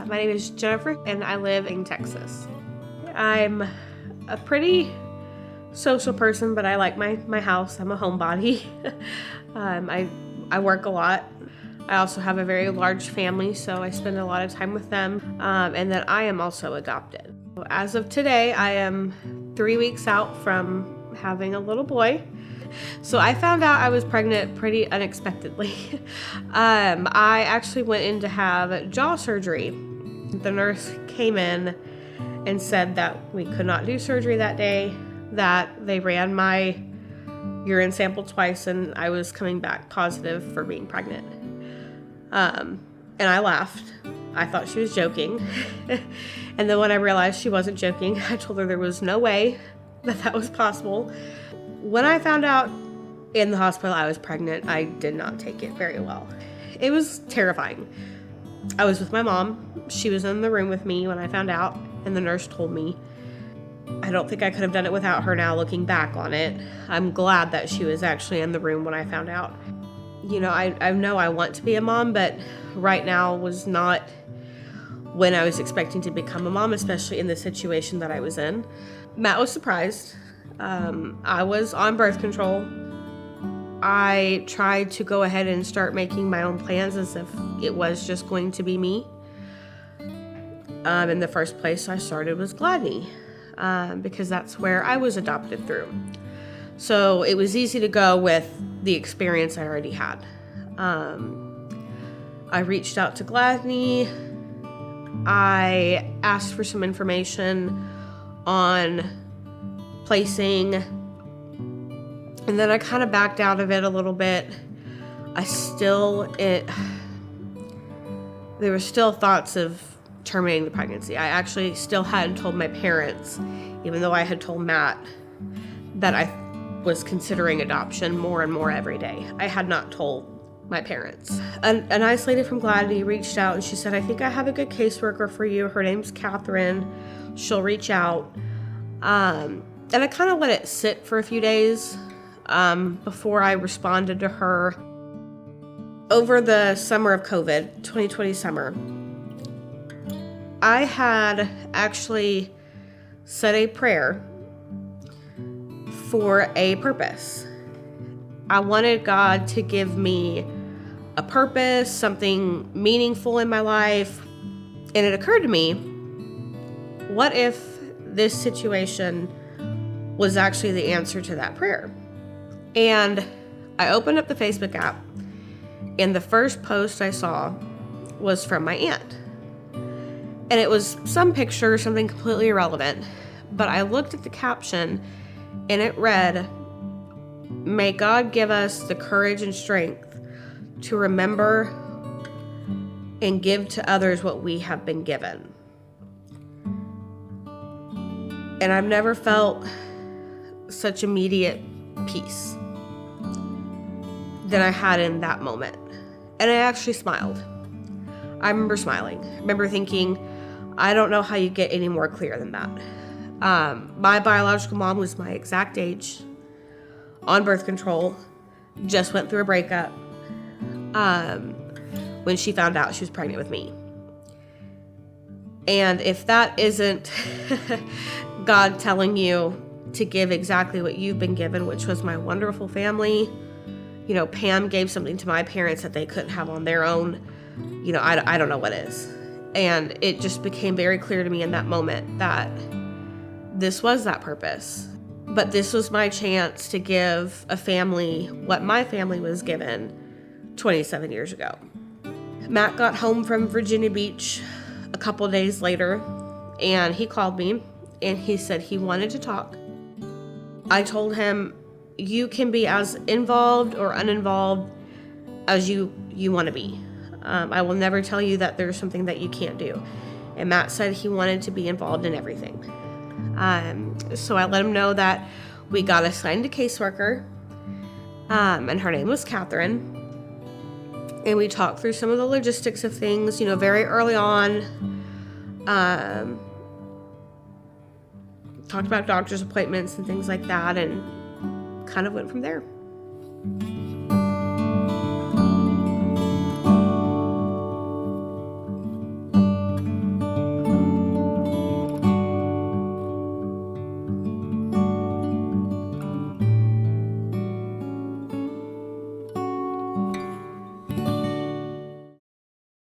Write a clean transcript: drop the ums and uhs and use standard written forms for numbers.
My name is Jennifer, and I live in Texas. I'm a pretty social person, but I like my house. I'm a homebody. I work a lot. I also have a very large family, so I spend a lot of time with them. And then I am also adopted. As of today, I am 3 weeks out from having a little boy. So I found out I was pregnant pretty unexpectedly. I actually went in to have jaw surgery. The nurse came in and said that we could not do surgery that day, that they ran my urine sample twice and I was coming back positive for being pregnant. And I laughed. I thought she was joking. And then when I realized she wasn't joking, I told her there was no way that was possible. When I found out in the hospital I was pregnant, I did not take it very well. It was terrifying. I was with my mom. She was in the room with me when I found out, and the nurse told me. I don't think I could have done it without her now, looking back on it. I'm glad that she was actually in the room when I found out. You know, I know I want to be a mom, but right now was not when I was expecting to become a mom, especially in the situation that I was in. Matt was surprised. I was on birth control. I tried to go ahead and start making my own plans as if it was just going to be me. In the first place I started was Gladney, because that's where I was adopted through. So it was easy to go with the experience I already had. I reached out to Gladney. I asked for some information on placing, and then I kind of backed out of it a little bit. There were still thoughts of terminating the pregnancy. I actually still hadn't told my parents, even though I had told Matt that I was considering adoption more and more every day. I had not told my parents. An isolated from Gladney reached out and she said, I think I have a good caseworker for you. Her name's Catherine. She'll reach out. And I kind of let it sit for a few days before I responded to her. Over the summer of COVID, 2020 summer, I had actually said a prayer for a purpose. I wanted God to give me a purpose, something meaningful in my life. And it occurred to me, what if this situation was actually the answer to that prayer? And I opened up the Facebook app, and the first post I saw was from my aunt. And it was some picture, something completely irrelevant. But I looked at the caption, and it read, "May God give us the courage and strength to remember and give to others what we have been given." And I've never felt such immediate peace than I had in that moment. And I actually smiled. I remember smiling. I remember thinking, I don't know how you get any more clear than that. My biological mom was my exact age, on birth control, just went through a breakup when she found out she was pregnant with me. And if that isn't God telling you to give exactly what you've been given, which was my wonderful family. You know, Pam gave something to my parents that they couldn't have on their own. You know, I don't know what is. And it just became very clear to me in that moment that this was that purpose. But this was my chance to give a family what my family was given 27 years ago. Matt got home from Virginia Beach a couple days later, and he called me, and he said he wanted to talk. I told him, you can be as involved or uninvolved as you want to be. I will never tell you that there's something that you can't do. And Matt said he wanted to be involved in everything. So I let him know that we got assigned a caseworker, and her name was Catherine. And we talked through some of the logistics of things, you know, very early on. Talked about doctor's appointments and things like that, and kind of went from there.